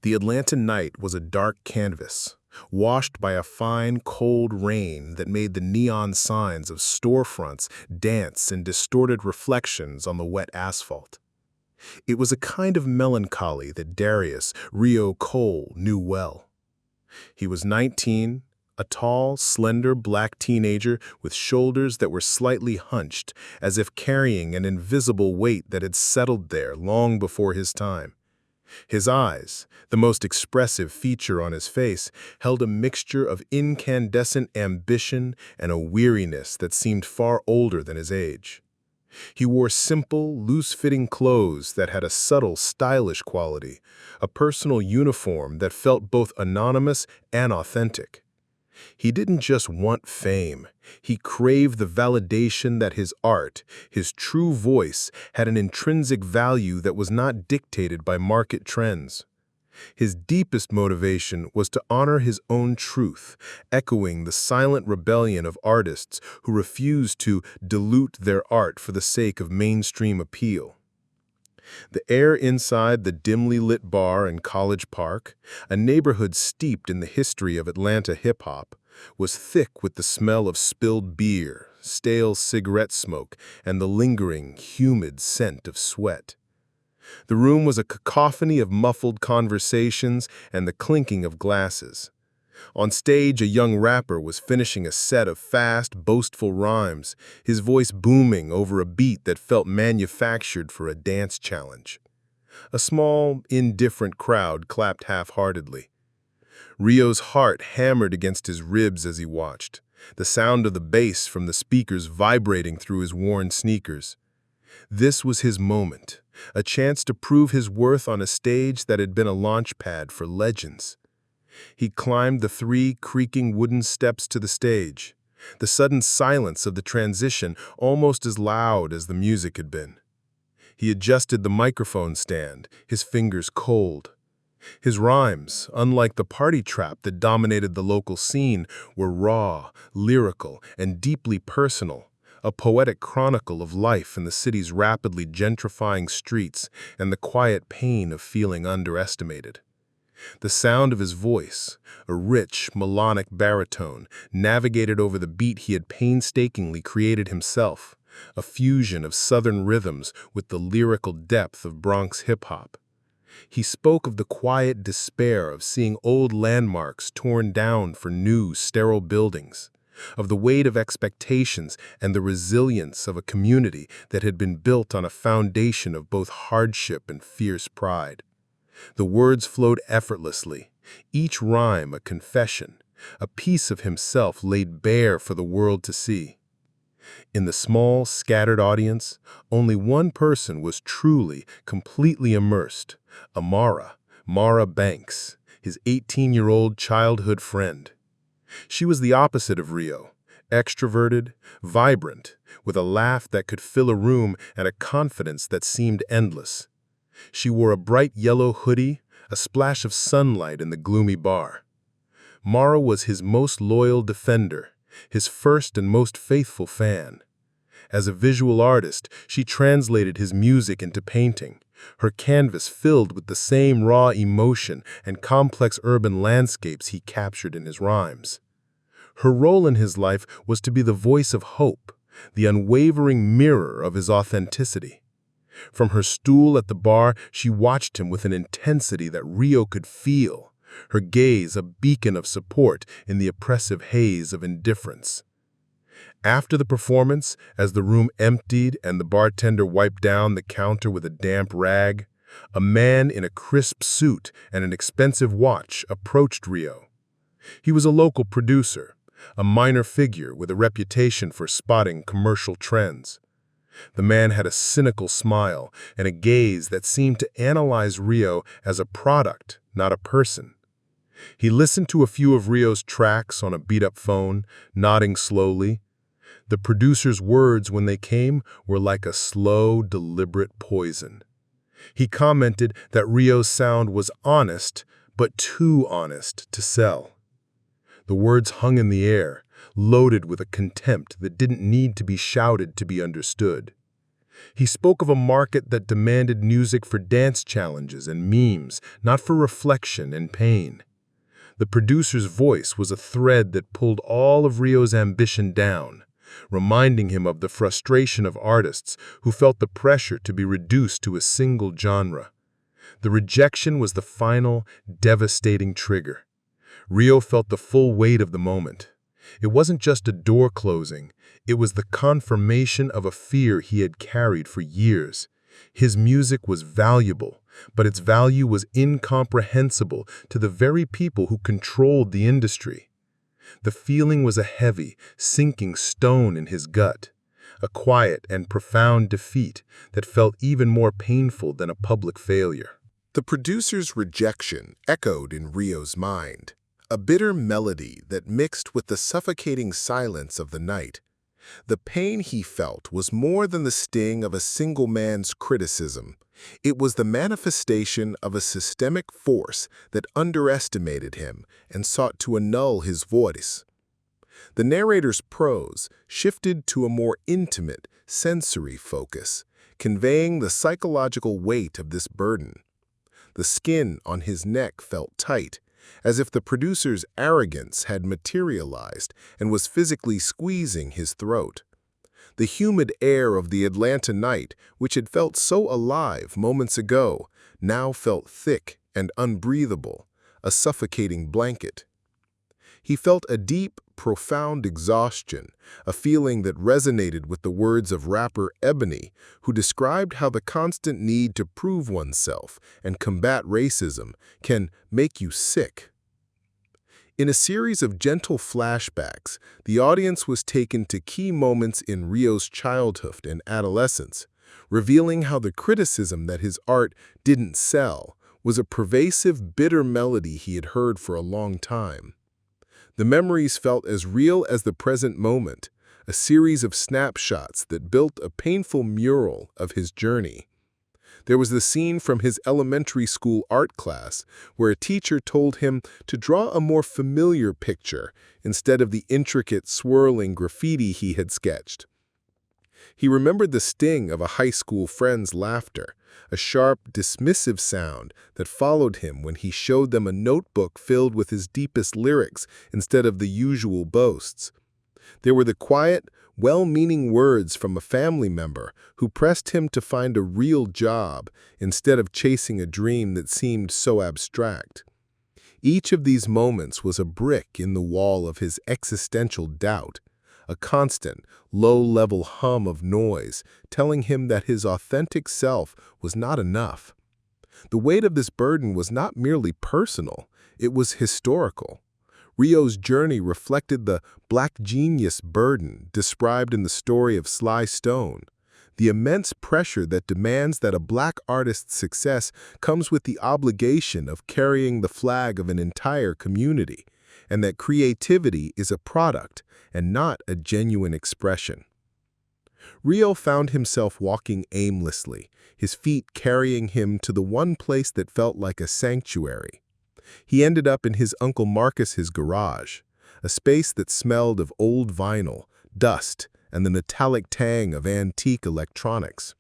The Atlanta night was a dark canvas, washed by a fine, cold rain that made the neon signs of storefronts dance in distorted reflections on the wet asphalt. It was a kind of melancholy that Darius, Rio Cole, knew well. He was 19, a tall, slender black teenager with shoulders that were slightly hunched, as if carrying an invisible weight that had settled there long before his time. His eyes, the most expressive feature on his face, held a mixture of incandescent ambition and a weariness that seemed far older than his age. He wore simple, loose-fitting clothes that had a subtle, stylish quality, a personal uniform that felt both anonymous and authentic. He didn't just want fame. He craved the validation that his art, his true voice, had an intrinsic value that was not dictated by market trends. His deepest motivation was to honor his own truth, echoing the silent rebellion of artists who refused to dilute their art for the sake of mainstream appeal. The air inside the dimly lit bar in College Park, a neighborhood steeped in the history of Atlanta hip-hop, was thick with the smell of spilled beer, stale cigarette smoke, and the lingering, humid scent of sweat. The room was a cacophony of muffled conversations and the clinking of glasses. On stage, a young rapper was finishing a set of fast, boastful rhymes, his voice booming over a beat that felt manufactured for a dance challenge. A small, indifferent crowd clapped half-heartedly. Rio's heart hammered against his ribs as he watched, the sound of the bass from the speakers vibrating through his worn sneakers. This was his moment, a chance to prove his worth on a stage that had been a launch pad for legends. He climbed the 3 creaking wooden steps to the stage, the sudden silence of the transition almost as loud as the music had been. He adjusted the microphone stand, his fingers cold. His rhymes, unlike the party trap that dominated the local scene, were raw, lyrical, and deeply personal, a poetic chronicle of life in the city's rapidly gentrifying streets and the quiet pain of feeling underestimated. The sound of his voice, a rich, melodic baritone, navigated over the beat he had painstakingly created himself, a fusion of Southern rhythms with the lyrical depth of Bronx hip-hop. He spoke of the quiet despair of seeing old landmarks torn down for new, sterile buildings, of the weight of expectations and the resilience of a community that had been built on a foundation of both hardship and fierce pride. The words flowed effortlessly, each rhyme a confession, a piece of himself laid bare for the world to see. In the small, scattered audience, only one person was truly, completely immersed, Mara Banks, his 18-year-old childhood friend. She was the opposite of Rio, extroverted, vibrant, with a laugh that could fill a room and a confidence that seemed endless. She wore a bright yellow hoodie, a splash of sunlight in the gloomy bar. Mara was his most loyal defender, his first and most faithful fan. As a visual artist, she translated his music into painting, her canvas filled with the same raw emotion and complex urban landscapes he captured in his rhymes. Her role in his life was to be the voice of hope, the unwavering mirror of his authenticity. From her stool at the bar, she watched him with an intensity that Rio could feel, her gaze a beacon of support in the oppressive haze of indifference. After the performance, as the room emptied and the bartender wiped down the counter with a damp rag, a man in a crisp suit and an expensive watch approached Rio. He was a local producer, a minor figure with a reputation for spotting commercial trends. The man had a cynical smile and a gaze that seemed to analyze Rio as a product, not a person. He listened to a few of Rio's tracks on a beat-up phone, nodding slowly. The producer's words, when they came, were like a slow, deliberate poison. He commented that Rio's sound was honest, but too honest to sell. The words hung in the air, loaded with a contempt that didn't need to be shouted to be understood. He spoke of a market that demanded music for dance challenges and memes, not for reflection and pain. The producer's voice was a thread that pulled all of Rio's ambition down, reminding him of the frustration of artists who felt the pressure to be reduced to a single genre. The rejection was the final, devastating trigger. Rio felt the full weight of the moment. It wasn't just a door closing, it was the confirmation of a fear he had carried for years. His music was valuable, but its value was incomprehensible to the very people who controlled the industry. The feeling was a heavy, sinking stone in his gut, a quiet and profound defeat that felt even more painful than a public failure. The producer's rejection echoed in Rio's mind, a bitter melody that mixed with the suffocating silence of the night. The pain he felt was more than the sting of a single man's criticism. It was the manifestation of a systemic force that underestimated him and sought to annul his voice. The narrator's prose shifted to a more intimate, sensory focus, conveying the psychological weight of this burden. The skin on his neck felt tight, as if the producer's arrogance had materialized and was physically squeezing his throat. The humid air of the Atlanta night, which had felt so alive moments ago, now felt thick and unbreathable, a suffocating blanket. He felt a deep, profound exhaustion, a feeling that resonated with the words of rapper Ebony, who described how the constant need to prove oneself and combat racism can make you sick. In a series of gentle flashbacks, the audience was taken to key moments in Rio's childhood and adolescence, revealing how the criticism that his art didn't sell was a pervasive, bitter melody he had heard for a long time. The memories felt as real as the present moment, a series of snapshots that built a painful mural of his journey. There was the scene from his elementary school art class where a teacher told him to draw a more familiar picture instead of the intricate, swirling graffiti he had sketched. He remembered the sting of a high school friend's laughter, a sharp, dismissive sound that followed him when he showed them a notebook filled with his deepest lyrics instead of the usual boasts. There were the quiet, well-meaning words from a family member who pressed him to find a real job instead of chasing a dream that seemed so abstract. Each of these moments was a brick in the wall of his existential doubt, a constant, low-level hum of noise telling him that his authentic self was not enough. The weight of this burden was not merely personal, it was historical. Rio's journey reflected the black genius burden described in the story of Sly Stone, the immense pressure that demands that a black artist's success comes with the obligation of carrying the flag of an entire community, and that creativity is a product and not a genuine expression. Rio found himself walking aimlessly, his feet carrying him to the one place that felt like a sanctuary. He ended up in his Uncle Marcus's garage, a space that smelled of old vinyl, dust, and the metallic tang of antique electronics.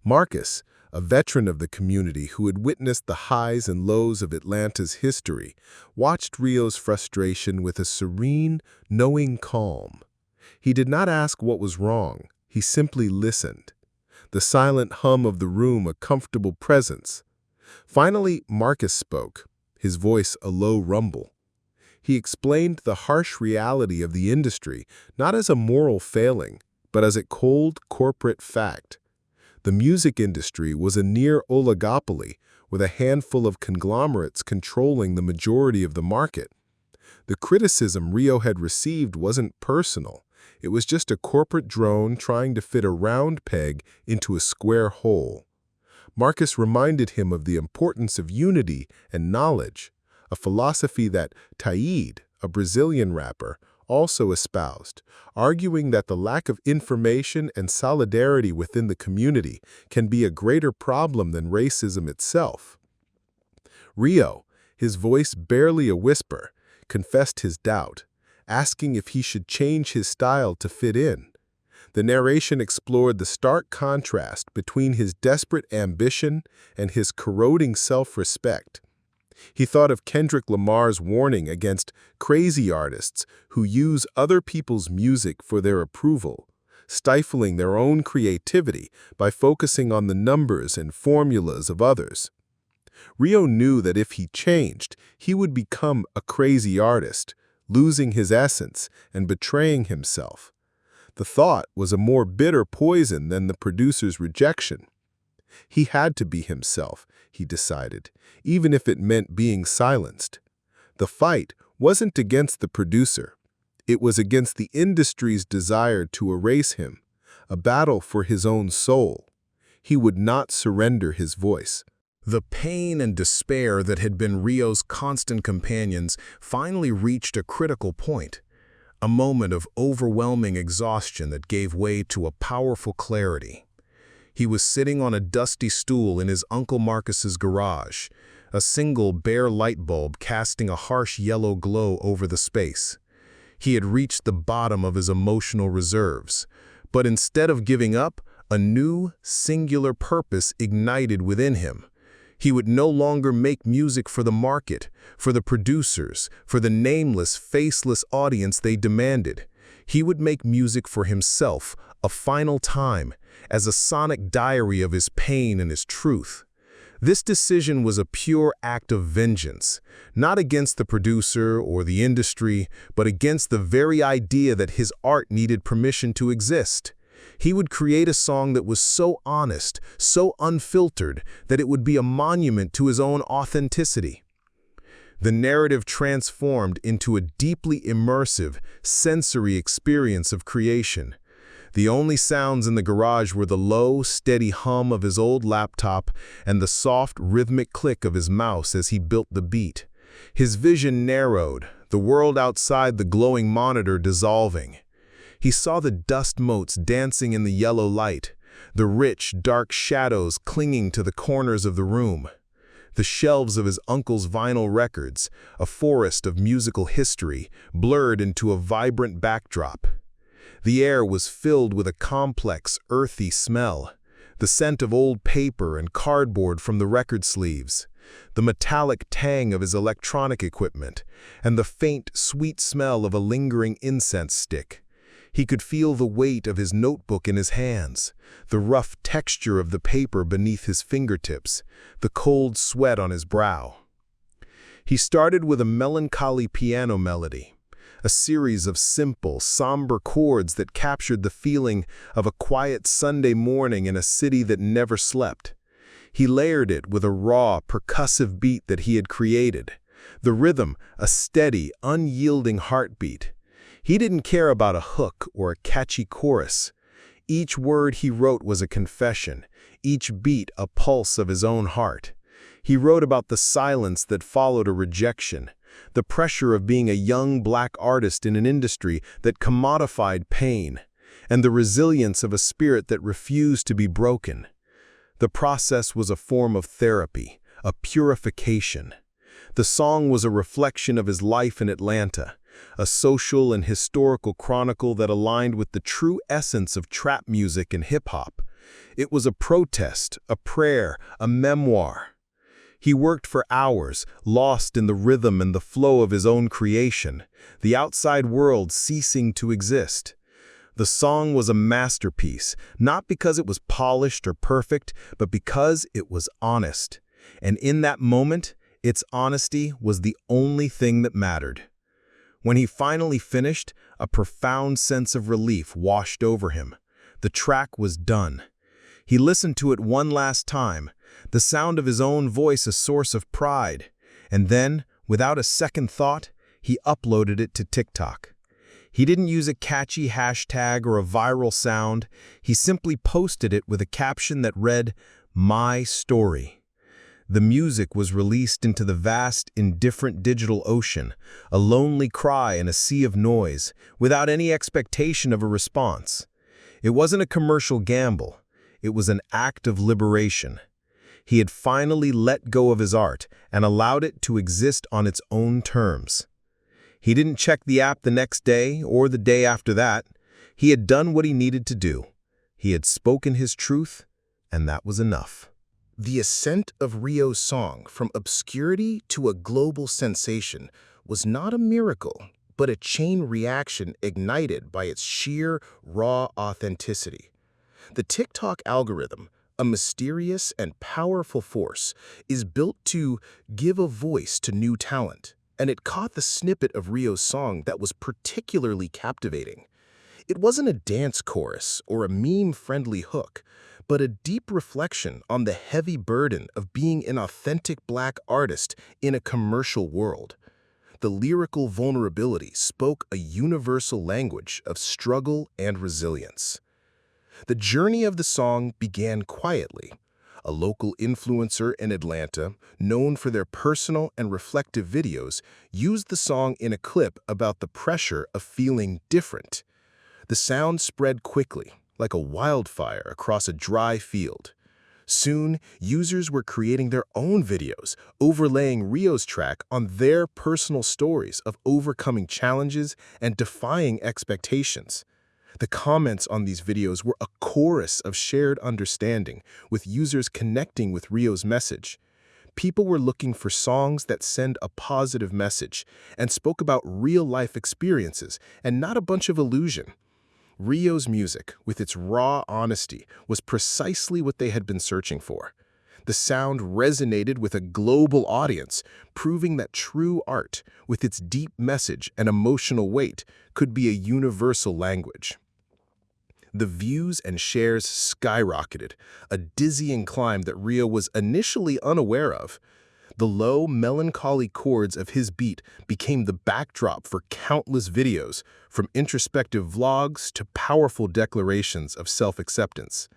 Marcus, a veteran of the community who had witnessed the highs and lows of Atlanta's history, watched Rio's frustration with a serene, knowing calm. He did not ask what was wrong, he simply listened. The silent hum of the room a comfortable presence. Finally, Marcus spoke, his voice a low rumble. He explained the harsh reality of the industry not as a moral failing, but as a cold corporate fact. The music industry was a near oligopoly, with a handful of conglomerates controlling the majority of the market. The criticism Rio had received wasn't personal. It was just a corporate drone trying to fit a round peg into a square hole. Marcus reminded him of the importance of unity and knowledge, a philosophy that Taíde, a Brazilian rapper, also espoused, arguing that the lack of information and solidarity within the community can be a greater problem than racism itself. Rio, his voice barely a whisper, confessed his doubt, asking if he should change his style to fit in. The narration explored the stark contrast between his desperate ambition and his corroding self-respect. He thought of Kendrick Lamar's warning against crazy artists who use other people's music for their approval, stifling their own creativity by focusing on the numbers and formulas of others. Rio knew that if he changed, he would become a crazy artist, losing his essence and betraying himself. The thought was a more bitter poison than the producer's rejection. He had to be himself, he decided, even if it meant being silenced. The fight wasn't against the producer. It was against the industry's desire to erase him, a battle for his own soul. He would not surrender his voice. The pain and despair that had been Rio's constant companions finally reached a critical point, a moment of overwhelming exhaustion that gave way to a powerful clarity. He was sitting on a dusty stool in his Uncle Marcus's garage, a single bare light bulb casting a harsh yellow glow over the space. He had reached the bottom of his emotional reserves, but instead of giving up, a new, singular purpose ignited within him. He would no longer make music for the market, for the producers, for the nameless, faceless audience they demanded. He would make music for himself, a final time, as a sonic diary of his pain and his truth. This decision was a pure act of vengeance, not against the producer or the industry, but against the very idea that his art needed permission to exist. He would create a song that was so honest, so unfiltered, that it would be a monument to his own authenticity. The narrative transformed into a deeply immersive, sensory experience of creation. The only sounds in the garage were the low, steady hum of his old laptop and the soft, rhythmic click of his mouse as he built the beat. His vision narrowed, the world outside the glowing monitor dissolving. He saw the dust motes dancing in the yellow light, the rich, dark shadows clinging to the corners of the room. The shelves of his uncle's vinyl records, a forest of musical history, blurred into a vibrant backdrop. The air was filled with a complex, earthy smell, the scent of old paper and cardboard from the record sleeves, the metallic tang of his electronic equipment, and the faint, sweet smell of a lingering incense stick. He could feel the weight of his notebook in his hands, the rough texture of the paper beneath his fingertips, the cold sweat on his brow. He started with a melancholy piano melody, a series of simple, somber chords that captured the feeling of a quiet Sunday morning in a city that never slept. He layered it with a raw, percussive beat that he had created, the rhythm a steady, unyielding heartbeat. He didn't care about a hook or a catchy chorus. Each word he wrote was a confession, each beat a pulse of his own heart. He wrote about the silence that followed a rejection, the pressure of being a young black artist in an industry that commodified pain, and the resilience of a spirit that refused to be broken. The process was a form of therapy, a purification. The song was a reflection of his life in Atlanta, a social and historical chronicle that aligned with the true essence of trap music and hip-hop. It was a protest, a prayer, a memoir. He worked for hours, lost in the rhythm and the flow of his own creation, the outside world ceasing to exist. The song was a masterpiece, not because it was polished or perfect, but because it was honest. And in that moment, its honesty was the only thing that mattered. When he finally finished, a profound sense of relief washed over him. The track was done. He listened to it one last time, the sound of his own voice a source of pride, and then, without a second thought, he uploaded it to TikTok. He didn't use a catchy hashtag or a viral sound. He simply posted it with a caption that read, "My Story." The music was released into the vast, indifferent digital ocean, a lonely cry in a sea of noise, without any expectation of a response. It wasn't a commercial gamble. It was an act of liberation. He had finally let go of his art and allowed it to exist on its own terms. He didn't check the app the next day or the day after that. He had done what he needed to do. He had spoken his truth, and that was enough. The ascent of Rio's song from obscurity to a global sensation was not a miracle, but a chain reaction ignited by its sheer, raw authenticity. The TikTok algorithm, a mysterious and powerful force, is built to give a voice to new talent, and it caught the snippet of Rio's song that was particularly captivating. It wasn't a dance chorus or a meme-friendly hook, but a deep reflection on the heavy burden of being an authentic Black artist in a commercial world. The lyrical vulnerability spoke a universal language of struggle and resilience. The journey of the song began quietly. A local influencer in Atlanta, known for their personal and reflective videos, used the song in a clip about the pressure of feeling different. The sound spread quickly, like a wildfire across a dry field. Soon, users were creating their own videos, overlaying Rio's track on their personal stories of overcoming challenges and defying expectations. The comments on these videos were a chorus of shared understanding, with users connecting with Rio's message. People were looking for songs that send a positive message and spoke about real-life experiences and not a bunch of illusion. Rio's music, with its raw honesty, was precisely what they had been searching for. The sound resonated with a global audience, proving that true art, with its deep message and emotional weight, could be a universal language. The views and shares skyrocketed, a dizzying climb that Rio was initially unaware of. The low, melancholy chords of his beat became the backdrop for countless videos, from introspective vlogs to powerful declarations of self-acceptance.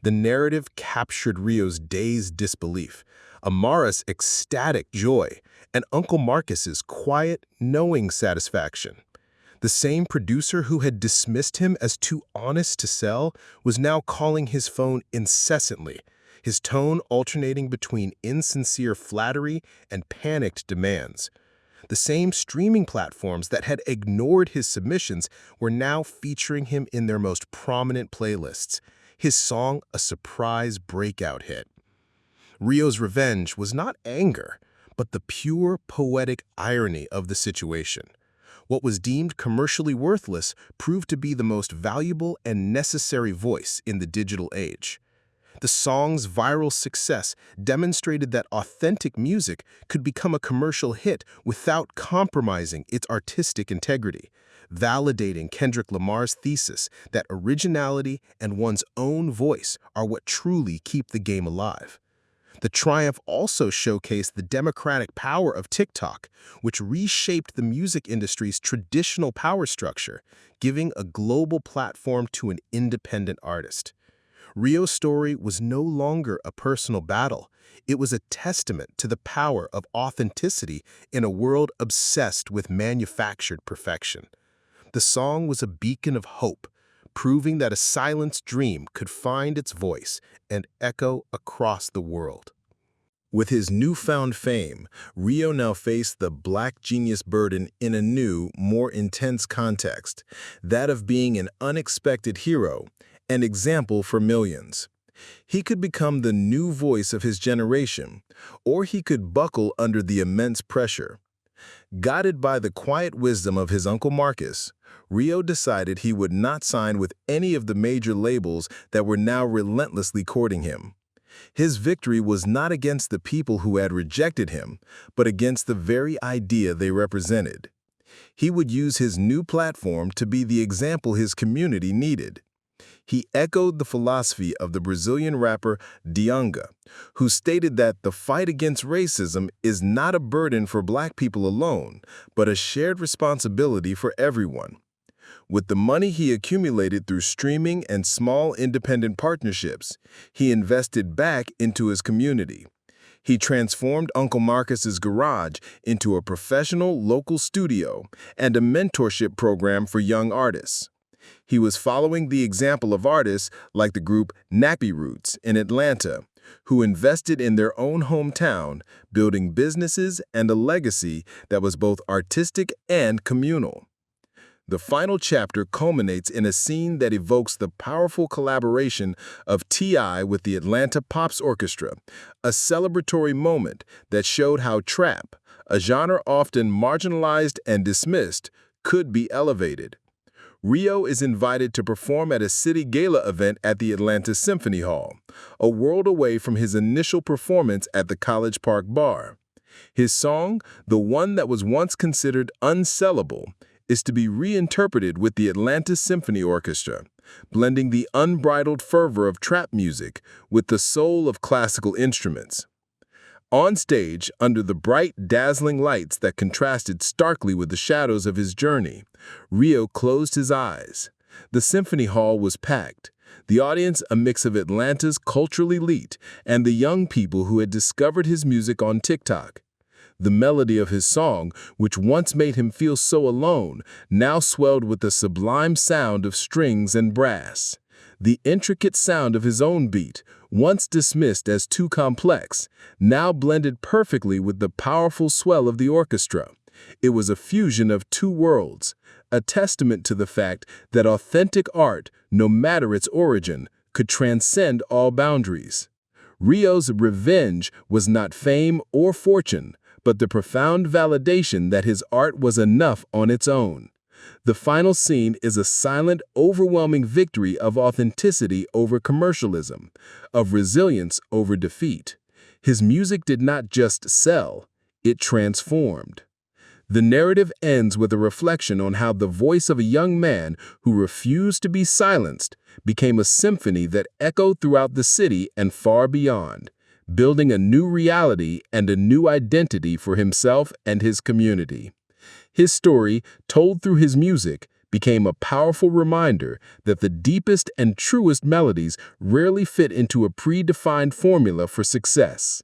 The narrative captured Rio's dazed disbelief, Amara's ecstatic joy, and Uncle Marcus's quiet, knowing satisfaction. The same producer who had dismissed him as too honest to sell was now calling his phone incessantly, his tone alternating between insincere flattery and panicked demands. The same streaming platforms that had ignored his submissions were now featuring him in their most prominent playlists, his song a surprise breakout hit. Rio's revenge was not anger, but the pure poetic irony of the situation. What was deemed commercially worthless proved to be the most valuable and necessary voice in the digital age. The song's viral success demonstrated that authentic music could become a commercial hit without compromising its artistic integrity, validating Kendrick Lamar's thesis that originality and one's own voice are what truly keep the game alive. The triumph also showcased the democratic power of TikTok, which reshaped the music industry's traditional power structure, giving a global platform to an independent artist. Rio's story was no longer a personal battle. It was a testament to the power of authenticity in a world obsessed with manufactured perfection. The song was a beacon of hope, proving that a silenced dream could find its voice and echo across the world. With his newfound fame, Rio now faced the Black genius burden in a new, more intense context, that of being an unexpected hero, an example for millions. He could become the new voice of his generation, or he could buckle under the immense pressure. Guided by the quiet wisdom of his Uncle Marcus, Rio decided he would not sign with any of the major labels that were now relentlessly courting him. His victory was not against the people who had rejected him, but against the very idea they represented. He would use his new platform to be the example his community needed. He echoed the philosophy of the Brazilian rapper Dionga, who stated that the fight against racism is not a burden for Black people alone, but a shared responsibility for everyone. With the money he accumulated through streaming and small independent partnerships, he invested back into his community. He transformed Uncle Marcus's garage into a professional local studio and a mentorship program for young artists. He was following the example of artists like the group Nappy Roots in Atlanta, who invested in their own hometown, building businesses and a legacy that was both artistic and communal. The final chapter culminates in a scene that evokes the powerful collaboration of T.I. with the Atlanta Pops Orchestra, a celebratory moment that showed how trap, a genre often marginalized and dismissed, could be elevated. Rio is invited to perform at a city gala event at the Atlanta Symphony Hall, a world away from his initial performance at the College Park Bar. His song, the one that was once considered unsellable, is to be reinterpreted with the Atlanta Symphony Orchestra, blending the unbridled fervor of trap music with the soul of classical instruments. On stage, under the bright, dazzling lights that contrasted starkly with the shadows of his journey, Rio closed his eyes. The symphony hall was packed, the audience a mix of Atlanta's cultural elite and the young people who had discovered his music on TikTok. The melody of his song, which once made him feel so alone, now swelled with the sublime sound of strings and brass. The intricate sound of his own beat, once dismissed as too complex, now blended perfectly with the powerful swell of the orchestra. It was a fusion of two worlds, a testament to the fact that authentic art, no matter its origin, could transcend all boundaries. Rio's revenge was not fame or fortune, but the profound validation that his art was enough on its own. The final scene is a silent, overwhelming victory of authenticity over commercialism, of resilience over defeat. His music did not just sell, it transformed. The narrative ends with a reflection on how the voice of a young man who refused to be silenced became a symphony that echoed throughout the city and far beyond, building a new reality and a new identity for himself and his community. His story, told through his music, became a powerful reminder that the deepest and truest melodies rarely fit into a predefined formula for success.